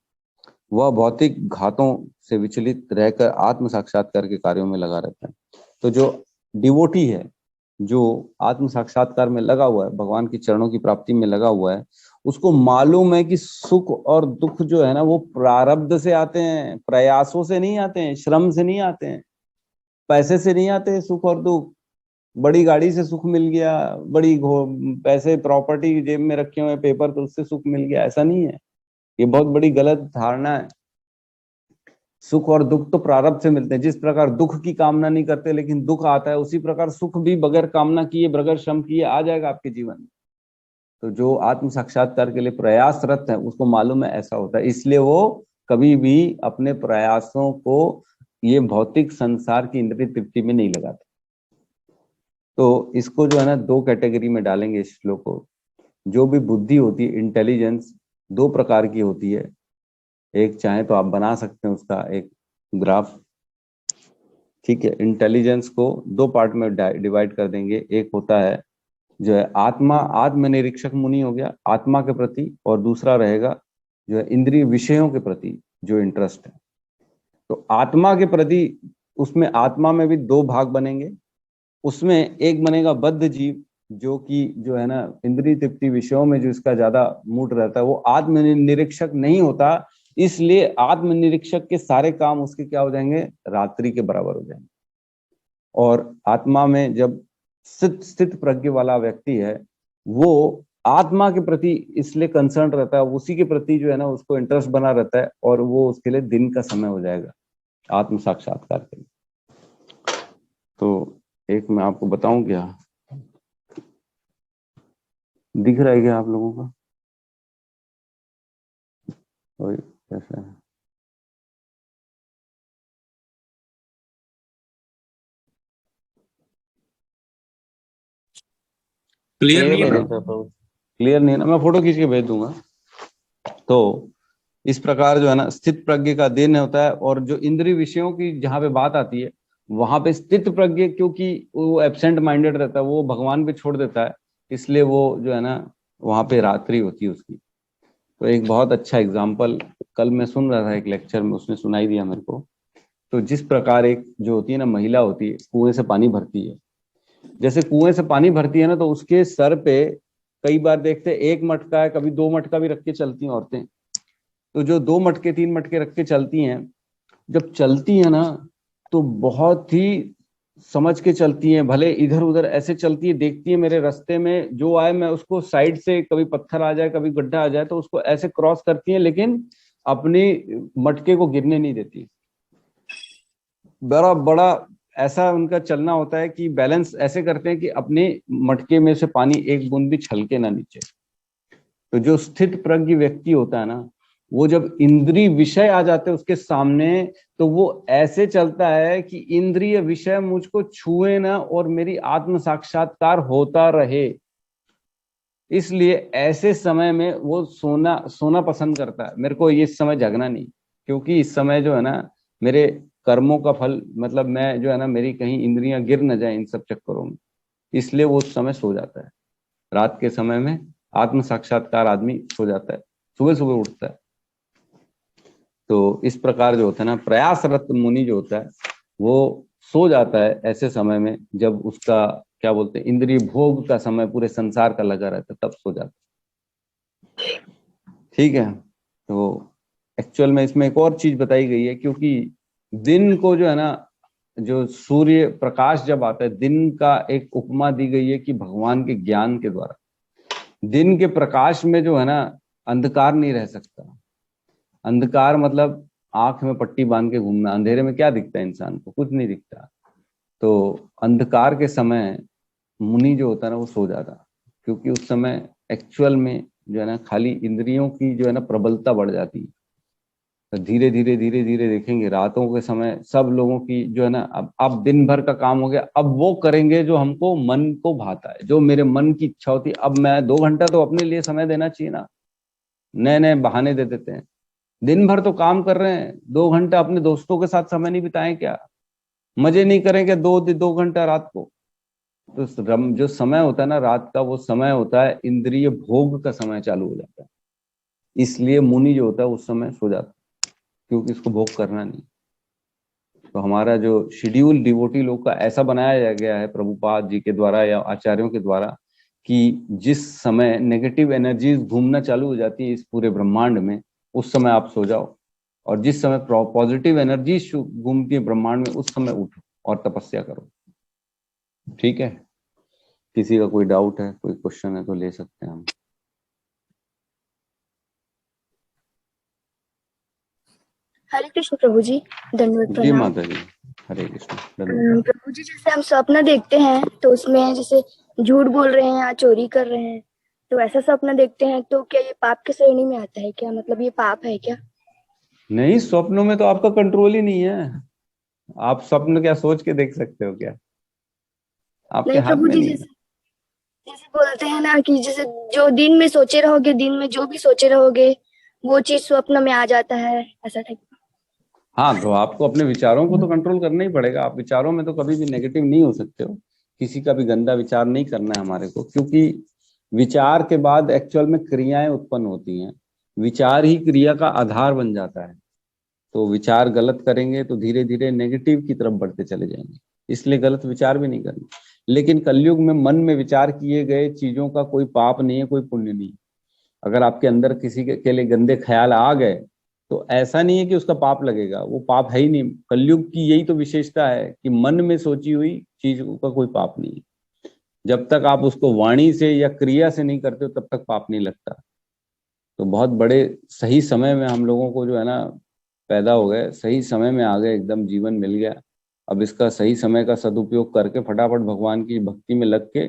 वह भौतिक घातों से विचलित रहकर आत्म साक्षात्कार के कार्यों में लगा रहता है। तो जो डिवोटी है, जो आत्म साक्षात्कार में लगा हुआ है, भगवान की चरणों की प्राप्ति में लगा हुआ है, उसको मालूम है कि सुख और दुख जो है ना वो प्रारब्ध से आते हैं, प्रयासों से नहीं आते हैं, श्रम से नहीं आते हैं, पैसे से नहीं आते हैं सुख और दुख। बड़ी गाड़ी से सुख मिल गया, बड़ी पैसे प्रॉपर्टी जेब में रखे हुए पेपर, तो उससे सुख मिल गया, ऐसा नहीं है। ये बहुत बड़ी गलत धारणा है। सुख और दुख तो प्रारब्ध से मिलते हैं। जिस प्रकार दुख की कामना नहीं करते लेकिन दुख आता है, उसी प्रकार सुख भी बगैर कामना किए, बगैर श्रम किए आ जाएगा आपके जीवन में। तो जो आत्म साक्षात्कार के लिए प्रयासरत है, उसको मालूम है ऐसा होता है, इसलिए वो कभी भी अपने प्रयासों को ये भौतिक संसार की इंद्रिय तृप्ति में नहीं लगाते। तो इसको जो है ना दो कैटेगरी में डालेंगे इस श्लोक को। जो भी बुद्धि होती है, इंटेलिजेंस, दो प्रकार की होती है। एक चाहे तो आप बना सकते हैं उसका एक ग्राफ, ठीक है। इंटेलिजेंस को दो पार्ट में डिवाइड कर देंगे। एक होता है जो है आत्मनिरीक्षक मुनि हो गया, आत्मा के प्रति, और दूसरा रहेगा जो है इंद्रिय विषयों के प्रति जो इंटरेस्ट है। तो आत्मा के प्रति, उसमें आत्मा में भी दो भाग बनेंगे। उसमें एक बनेगा बद्ध जीव, जो कि जो है ना इंद्रिय तृप्ति विषयों में जो इसका ज्यादा मूड रहता है, वो आत्मनिरीक्षक नहीं होता, इसलिए आत्मनिरीक्षक के सारे काम उसके क्या हो जाएंगे, रात्रि के बराबर हो जाएंगे। और आत्मा में जब स्थित प्रज्ञ वाला व्यक्ति है, वो आत्मा के प्रति इसलिए कंसर्न रहता है, उसी के प्रति जो है ना उसको इंटरेस्ट बना रहता है, और वो उसके लिए दिन का समय हो जाएगा आत्म साक्षात्कार के लिए। तो एक मैं आपको बताऊं, क्या दिख रहा है क्या आप लोगों का? कोई कैसा है? क्लियर नहीं है नहीं ना? दिख रहा। क्लियर नहीं है ना? मैं फोटो खींच के भेज दूंगा। तो इस प्रकार जो है ना स्थित प्रज्ञ का दिन होता है, और जो इंद्रिय विषयों की जहां पे बात आती है वहां पे स्थित प्रज्ञ, क्योंकि वो एब्सेंट माइंडेड रहता है, वो भगवान पे छोड़ देता है, इसलिए वो जो है ना वहां पे रात्रि होती है उसकी। तो एक बहुत अच्छा एग्जाम्पल कल मैं सुन रहा था एक लेक्चर में, उसने सुनाई दिया मेरे को। तो जिस प्रकार एक जो होती है ना महिला होती है, कुएं से पानी भरती है, जैसे कुएं से पानी भरती है ना, तो उसके सर पे कई बार देखते हैं एक मटका है, कभी 2 मटका भी रख के चलती हैं औरतें। तो जो 2 मटके 3 मटके रख के चलती हैं, जब चलती है ना तो बहुत ही समझ के चलती हैं, भले इधर उधर ऐसे चलती है, देखती है मेरे रास्ते में जो आए मैं उसको साइड से, कभी पत्थर आ जाए कभी गड्ढा आ जाए तो उसको ऐसे क्रॉस करती है, लेकिन अपनी मटके को गिरने नहीं देती। बड़ा बड़ा ऐसा उनका चलना होता है कि बैलेंस ऐसे करते हैं कि अपने मटके में से पानी एक बूंद भी छलके ना नीचे। तो जो स्थित प्रज्ञ व्यक्ति होता है ना, वो जब इंद्रिय विषय आ जाते हैं उसके सामने, तो वो ऐसे चलता है कि इंद्रिय विषय मुझको छुए ना और मेरी आत्म साक्षात्कार होता रहे। इसलिए ऐसे समय में वो सोना पसंद करता है। मेरे को इस समय जगना नहीं, क्योंकि इस समय जो है ना मेरे कर्मों का फल, मतलब मैं जो है ना मेरी कहीं इंद्रियां गिर न जाए इन सब चक्करों में, इसलिए वो उस समय सो जाता है। रात के समय में आत्म साक्षात्कार आदमी सो जाता है, सुबह सुबह उठता है। तो इस प्रकार जो होता है ना प्रयासरत मुनि जो होता है वो सो जाता है ऐसे समय में, जब उसका क्या बोलते हैं इंद्रिय भोग का समय पूरे संसार का लगा रहता है, तब सो जाता है। ठीक है। तो एक्चुअल में इसमें एक और चीज बताई गई है, क्योंकि दिन को जो है ना, जो सूर्य प्रकाश जब आता है, दिन का एक उपमा दी गई है कि भगवान के ज्ञान के द्वारा दिन के प्रकाश में जो है ना अंधकार नहीं रह सकता। अंधकार मतलब आंख में पट्टी बांध के घूमना, अंधेरे में क्या दिखता है इंसान को? कुछ नहीं दिखता। तो अंधकार के समय मुनि जो होता है ना वो सो जाता, क्योंकि उस समय एक्चुअल में जो है ना खाली इंद्रियों की जो है ना प्रबलता बढ़ जाती है। तो धीरे धीरे देखेंगे रातों के समय सब लोगों की जो है ना, अब दिन भर का काम हो गया, अब वो करेंगे जो हमको मन को भाता है, जो मेरे मन की इच्छा होती है। अब मैं 2 घंटा तो अपने लिए समय देना चाहिए ना, नए नए बहाने दे देते हैं। दिन भर तो काम कर रहे हैं, 2 घंटा अपने दोस्तों के साथ समय नहीं बिताएं क्या? मजे नहीं करेंगे 2 घंटा रात को? तो जो समय होता है ना रात का, वो समय होता है इंद्रिय भोग का समय चालू हो जाता है। इसलिए मुनि जो होता है उस समय सो जाता है, क्योंकि इसको भोग करना नहीं। तो हमारा जो शेड्यूल डिवोटी लोग का ऐसा बनाया गया है प्रभुपाद जी के द्वारा या आचार्यों के द्वारा, कि जिस समय नेगेटिव एनर्जीज घूमना चालू हो जाती है इस पूरे ब्रह्मांड में, उस समय आप सो जाओ, और जिस समय पॉजिटिव एनर्जी घूमती है ब्रह्मांड में, उस समय उठो और तपस्या करो। ठीक है। किसी का कोई डाउट है, कोई क्वेश्चन है तो ले सकते हैं हम। हरे कृष्ण प्रभु जी, दंडवत जी प्रणाम। माता जी, हरे कृष्ण, धन्यवाद। प्रभु जी, जैसे हम सपना देखते हैं तो उसमें जैसे झूठ बोल रहे हैं या चोरी कर रहे हैं, तो ऐसा सपना देखते हैं तो क्या ये पाप की श्रेणी में आता है क्या? मतलब ये पाप है क्या? नहीं, स्वप्नों में तो आपका कंट्रोल ही नहीं है। आप स्वप्न क्या सोच के देख सकते हो क्या? आपके नहीं हाथ प्रभु में जी, नहीं है। जैसे जैसे बोलते हैं ना कि जैसे जो दिन में सोचे रहोगे, दिन में जो भी सोचे रहोगे वो चीज स्वप्न में आ जाता है, ऐसा टाइप। हाँ, तो आपको अपने विचारों को तो कंट्रोल करना ही पड़ेगा। आप विचारों में तो कभी भी नेगेटिव नहीं हो सकते हो। किसी का भी गंदा विचार नहीं करना है हमारे को, क्योंकि विचार के बाद एक्चुअल में क्रियाएं उत्पन्न होती हैं। विचार ही क्रिया का आधार बन जाता है। तो विचार गलत करेंगे तो धीरे धीरे नेगेटिव की तरफ बढ़ते चले जाएंगे। इसलिए गलत विचार भी नहीं करना। लेकिन कलयुग में मन में विचार किए गए चीजों का कोई पाप नहीं है, कोई पुण्य नहीं। अगर आपके अंदर किसी के लिए गंदे ख्याल आ गए तो ऐसा नहीं है कि उसका पाप लगेगा, वो पाप है ही नहीं। कलयुग की यही तो विशेषता है कि मन में सोची हुई चीज का कोई पाप नहीं है। जब तक आप उसको वाणी से या क्रिया से नहीं करते हो तब तक पाप नहीं लगता। तो बहुत बड़े सही समय में हम लोगों को जो है ना पैदा हो गए, सही समय में आ गए, एकदम जीवन मिल गया। अब इसका सही समय का सदुपयोग करके फटाफट भगवान की भक्ति में लग के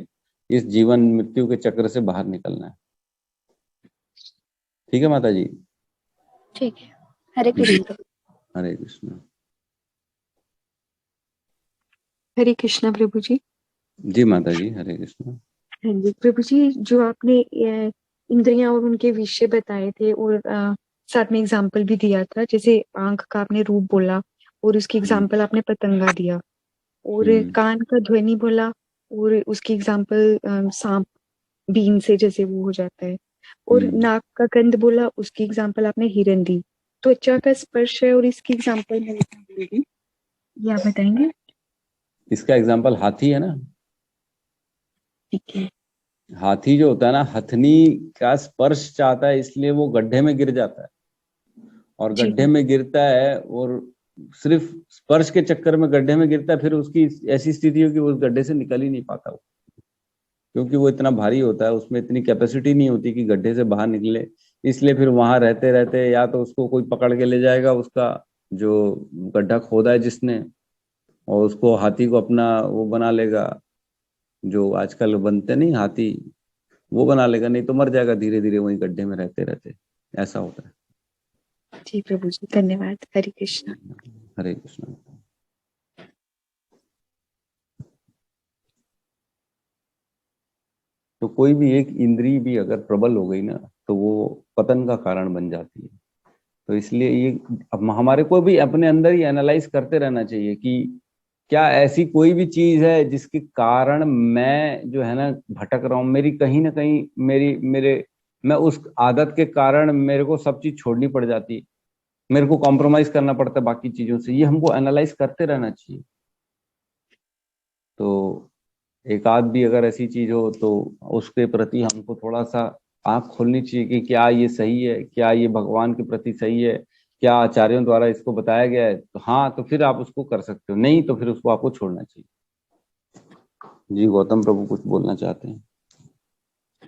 इस जीवन मृत्यु के चक्र से बाहर निकलना है। ठीक है माता जी? ठीक है। हरे कृष्ण। हरे कृष्ण। हरे कृष्णा प्रभु जी। जी माता जी, हरे कृष्ण। हाँ जी प्रभु जी, जो आपने इंद्रियां और उनके विषय बताए थे और साथ में एग्जाम्पल भी दिया था, जैसे आंख का आपने रूप बोला और उसकी एग्जाम्पल आपने पतंगा दिया, और कान का ध्वनि बोला और उसकी एग्जाम्पल सांप बीन से जैसे वो हो जाता है, और नाक का गंध बोला, उसकी एग्जाम्पल आपने हिरन दी। त्वचा का स्पर्श है और इसकी एग्जाम्पल मैंने बोली, ये आप बताएंगे? इसका एग्जाम्पल हाथी है ना। ठीक है। हाथी जो होता है ना, हथनी का स्पर्श चाहता है, इसलिए वो गड्ढे में गिर जाता है। और जी। गड्ढे में गिरता है और सिर्फ स्पर्श के चक्कर में गड्ढे में गिरता है, फिर उसकी ऐसी स्थिति हो कि वो उस गड्ढे से निकल ही नहीं पाता वो, क्योंकि वो इतना भारी होता है, उसमें इतनी कैपेसिटी नहीं होती कि गड्ढे से बाहर निकले। इसलिए फिर वहां रहते रहते या तो उसको कोई पकड़ के ले जाएगा, उसका जो गड्ढा खोदा है जिसने, और उसको हाथी को अपना वो बना लेगा, जो आजकल बनते नहीं हाथी, वो बना लेगा, नहीं तो मर जाएगा धीरे धीरे वहीं गड्ढे में रहते रहते। ऐसा होता है। जी प्रभु जी, धन्यवाद। हरे कृष्ण। हरे कृष्ण। तो कोई भी एक इंद्री भी अगर प्रबल हो गई ना तो वो पतन का कारण बन जाती है। तो इसलिए ये अब हमारे को भी अपने अंदर ही एनालाइज करते रहना चाहिए कि क्या ऐसी कोई भी चीज है जिसके कारण मैं जो है ना भटक रहा हूँ, मेरी कहीं ना कहीं मेरी मेरे मैं उस आदत के कारण मेरे को सब चीज छोड़नी पड़ जाती, मेरे को कॉम्प्रोमाइज करना पड़ता है बाकी चीजों से। ये हमको एनालाइज करते रहना चाहिए। तो एक आध भी अगर ऐसी चीज हो तो उसके प्रति हमको थोड़ा सा आंख खोलनी चाहिए कि क्या ये सही है, क्या ये भगवान के प्रति सही है, क्या आचार्यों द्वारा इसको बताया गया है। तो हाँ, तो फिर आप उसको कर सकते हो, नहीं तो फिर उसको आपको छोड़ना चाहिए। जी गौतम प्रभु कुछ बोलना चाहते हैं?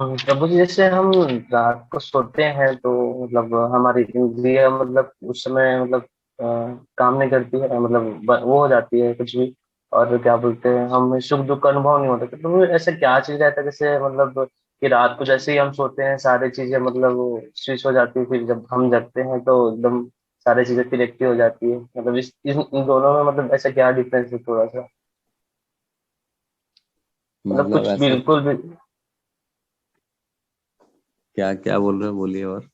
प्रभु जी, जैसे हम रात को सोते हैं तो मतलब हमारी इंद्रिया मतलब उस समय मतलब काम नहीं करती है, मतलब वो हो जाती है कुछ भी, और क्या बोलते हैं, हम सुख दुख का अनुभव नहीं होता। तो प्रभु ऐसा क्या चीज रहता है जैसे मतलब कि रात को जैसे ही हम सोते हैं सारी चीजें मतलब स्विच हो जाती है, फिर जब हम जगते हैं तो एकदम सारी चीजें फिर एक्टिव हो जाती है। मतलब इन दोनों में मतलब ऐसा क्या डिफरेंस है थोड़ा सा, मतलब मतलब कुछ ऐसा बिल्कुल भी क्या क्या बोल रहे हो, बोलिए और।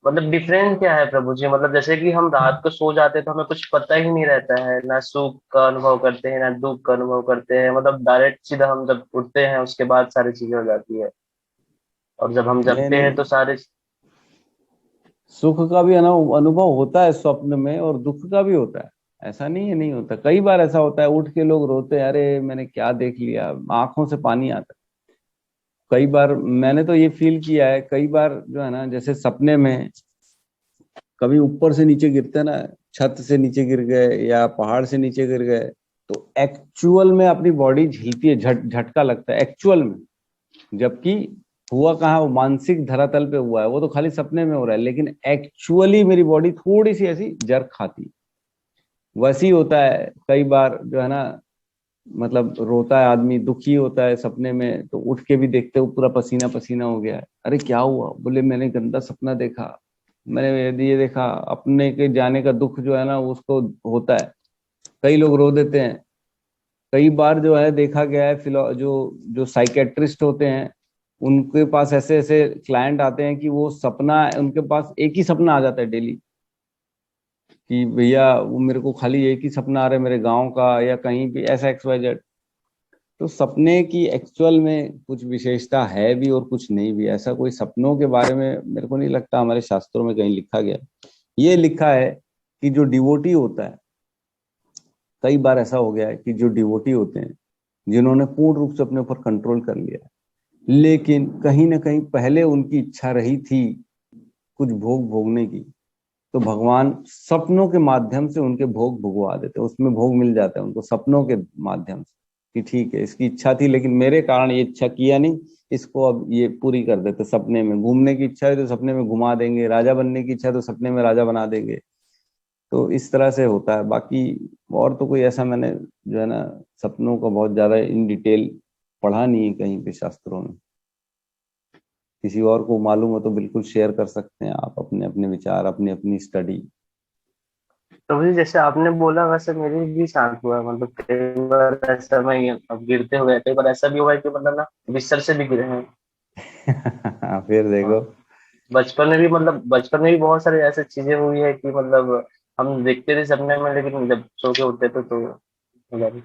मतलब डिफरेंस क्या है प्रभु जी? मतलब जैसे कि हम रात को सो जाते हैं तो हमें कुछ पता ही नहीं रहता है, ना सुख का अनुभव करते हैं ना दुख का अनुभव करते हैं, मतलब डायरेक्ट सीधा हम जब उठते हैं उसके बाद सारी चीजें हो जाती है, और जब हम नहीं जगते हैं नहीं, तो सारे सुख का भी अनुभव होता है स्वप्न में, और दुख का भी होता है। ऐसा नहीं है नहीं होता, कई बार ऐसा होता है उठ के लोग रोते हैं, अरे मैंने क्या देख लिया, आंखों से पानी आता है। कई बार मैंने तो ये फील किया है, कई बार जो है ना जैसे सपने में कभी ऊपर से नीचे गिरते हैं ना, छत से नीचे गिर गए या पहाड़ से नीचे गिर गए, तो एक्चुअल में अपनी बॉडी झिलती है, झटका लगता है एक्चुअल में। जबकि हुआ कहाँ, वो मानसिक धरातल पे हुआ है, वो तो खाली सपने में हो रहा है, लेकिन एक्चुअली मेरी बॉडी थोड़ी सी ऐसी जर्क खाती। वैसे ही होता है कई बार जो है ना, मतलब रोता है आदमी, दुखी होता है सपने में, तो उठ के भी देखते हो पूरा पसीना पसीना हो गया है, अरे क्या हुआ, बोले मैंने गंदा सपना देखा, मैंने ये देखा। अपने के जाने का दुख जो है ना उसको होता है, कई लोग रो देते हैं। कई बार जो है देखा गया है, फिलो जो जो साइकेट्रिस्ट होते हैं उनके पास ऐसे ऐसे क्लाइंट आते हैं कि वो सपना, उनके पास एक ही सपना आ जाता है डेली, कि भैया वो मेरे को खाली एक ही सपना आ रहा है मेरे गांव का या कहीं भी ऐसा XYZ। तो सपने की एक्चुअल में कुछ विशेषता है भी और कुछ नहीं भी। ऐसा कोई सपनों के बारे में मेरे को नहीं लगता हमारे शास्त्रों में कहीं लिखा गया। ये लिखा है कि जो डिवोटी होता है, कई बार ऐसा हो गया है कि जो डिवोटी होते हैं जिन्होंने पूर्ण रूप से अपने ऊपर कंट्रोल कर लिया, लेकिन कहीं ना कहीं पहले उनकी इच्छा रही थी कुछ भोग भोगने की, तो भगवान सपनों के माध्यम से उनके भोग भुगवा देते, उसमें भोग मिल जाता है उनको सपनों के माध्यम से, कि ठीक है इसकी इच्छा थी लेकिन मेरे कारण ये इच्छा किया नहीं, इसको अब ये पूरी कर देते सपने में। घूमने की इच्छा है तो सपने में घुमा देंगे, राजा बनने की इच्छा है तो सपने में राजा बना देंगे। तो इस तरह से होता है। बाकी और तो कोई ऐसा मैंने जो है ना सपनों का बहुत ज्यादा इन डिटेल पढ़ा नहीं है कहीं पे शास्त्रों में। किसी और को मालूम हो तो बिल्कुल शेयर कर सकते हैं आप अपने अपने विचार, अपनी अपनी स्टडी। तो भी जैसे आपने बोला वैसे मेरे भी साथ हुआ, मतलब कई बार ऐसा मैं अब गिरते हुए, कई बार ऐसा भी हुआ है कि मतलब ना बिस्तर से भी गिरे हैं। फिर देखो बचपन में भी, मतलब बचपन में भी बहुत सारी ऐसी चीजें हुई है कि मतलब हम देखते थे सपने में, लेकिन जब सो के उठते थे तो हो जाती।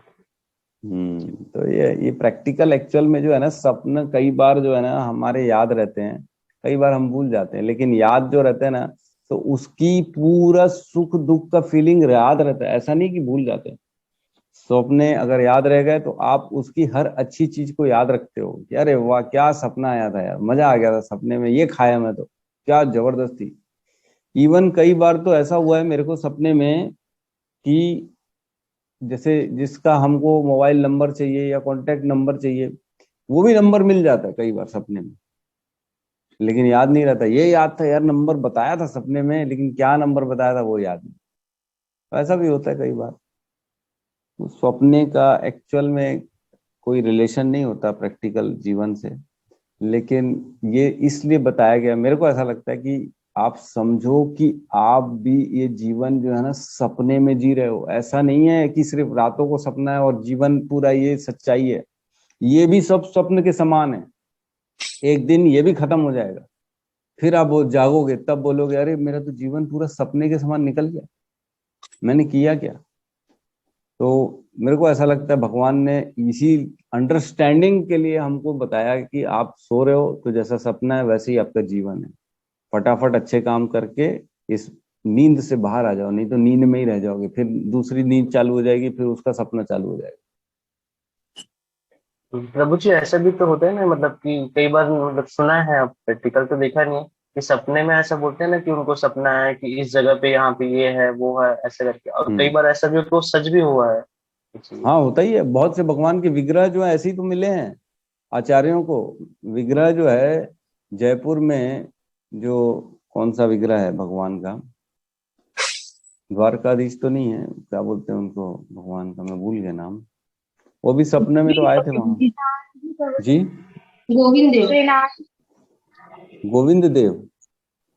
तो ये प्रैक्टिकल एक्चुअल में जो है ना सपने कई बार जो है ना हमारे याद रहते हैं, कई बार हम भूल जाते हैं, लेकिन याद जो रहते हैं ना तो उसकी पूरा सुख दुख का फीलिंग याद रहता है, ऐसा नहीं कि भूल जाते हैं। सपने अगर याद रह गए तो आप उसकी हर अच्छी चीज को याद रखते हो कि अरे वाह क्या सपना आया था यार, मजा आ गया था सपने में, ये खाया मैं तो, क्या जबरदस्ती। इवन कई बार तो ऐसा हुआ है मेरे को सपने में कि जैसे जिसका हमको मोबाइल नंबर चाहिए या कॉन्टेक्ट नंबर चाहिए, वो भी नंबर मिल जाता है कई बार सपने में, लेकिन याद नहीं रहता। ये याद था यार नंबर बताया था सपने में, लेकिन क्या नंबर बताया था वो याद नहीं। तो ऐसा भी होता है कई बार। तो सपने का एक्चुअल में कोई रिलेशन नहीं होता प्रैक्टिकल जीवन से, लेकिन ये इसलिए बताया गया, मेरे को ऐसा लगता है कि आप समझो कि आप भी ये जीवन जो है ना सपने में जी रहे हो। ऐसा नहीं है कि सिर्फ रातों को सपना है और जीवन पूरा ये सच्चाई है, ये भी सब स्वप्न के समान है। एक दिन ये भी खत्म हो जाएगा, फिर आप वो जागोगे तब बोलोगे अरे मेरा तो जीवन पूरा सपने के समान निकल गया, मैंने किया क्या। तो मेरे को ऐसा लगता है भगवान ने इसी अंडरस्टैंडिंग के लिए हमको बताया कि आप सो रहे हो तो जैसा सपना है वैसे ही आपका जीवन है। फटाफट अच्छे काम करके इस नींद से बाहर आ जाओ, नहीं तो नींद में ही रह जाओगे, फिर दूसरी नींद चालू हो जाएगी, फिर उसका सपना चालू हो जाएगा। प्रभु जी ऐसा भी तो होता है ना, मतलब कि कई बार मतलब सुना है, अब प्रैक्टिकल तो देखा नहीं है, कि सपने में ऐसा बोलते हैं ना कि उनको सपना है कि इस जगह पे यहाँ पे ये है वो है ऐसे करके, और कई बार ऐसा भी होता है वो सच भी हुआ है। हाँ होता ही है, बहुत से भगवान के विग्रह जो है ऐसे ही तो मिले हैं आचार्यों को। विग्रह जो है जयपुर में, जो कौन सा विग्रह है भगवान का, द्वारकाधीश तो नहीं है, क्या बोलते हैं उनको भगवान का, मैं भूल गया नाम। वो भी सपने में तो आए थे वहां जी। गोविंद देव, गोविंद देव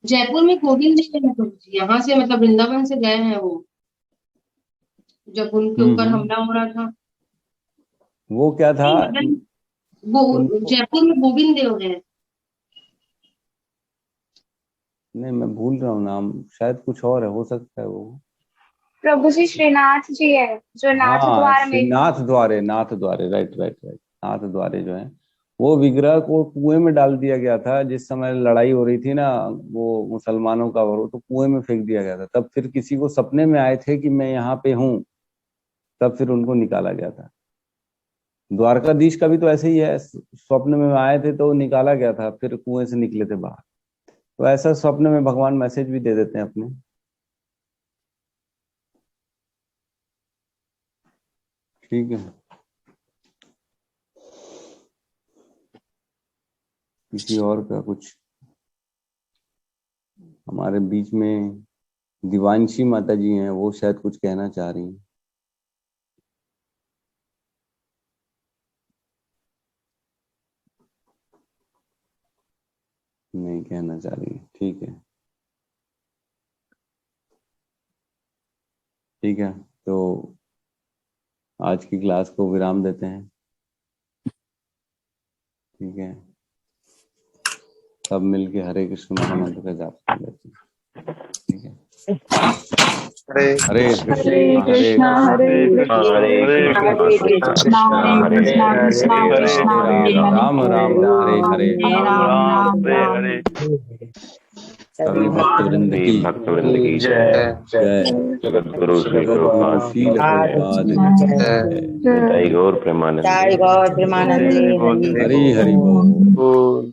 जयपुर में गोविंद देव है प्रभु जी। यहाँ से मतलब वृंदावन से गए हैं वो, जब उनके ऊपर हमला हो रहा था। वो क्या था वो जयपुर में गोविंद देव है। नहीं मैं भूल रहा हूँ नाम, शायद कुछ और है, हो सकता है वो प्रभु जी श्रीनाथ जी है जो नाथ द्वार में, नाथ द्वारे, नाथ द्वारे, राइट राइट राइट, नाथ द्वारे जो है वो विग्रह को कुएं में डाल दिया गया था। जिस समय लड़ाई हो रही थी ना वो मुसलमानों का, वो तो कुएं में फेंक दिया गया था। तब फिर किसी को सपने में आए थे कि मैं यहाँ पे हूँ, तब फिर उनको निकाला गया था। द्वारकाधीश का भी तो ऐसे ही है, स्वप्न में आए थे तो निकाला गया था, फिर कुएं से निकले थे बाहर। तो ऐसा स्वप्न में भगवान मैसेज भी दे देते हैं अपने। ठीक है, किसी और का कुछ? हमारे बीच में दिवांशी माता जी हैं, वो शायद कुछ कहना चाह रही हैं। नहीं कहना चाह रही है, ठीक है ठीक है। तो आज की क्लास को विराम देते हैं, ठीक है। सब मिलके हरे कृष्ण महामंत्र का जाप कर लेते हैं, ठीक है। हरे कृष्ण हरे कृष्ण राम राम हरे हरे। सभी भक्तवृंद की जय। जगत गुरु श्री शील प्रभुपाद जय गौर प्रेमानंद हरि हरि बोल।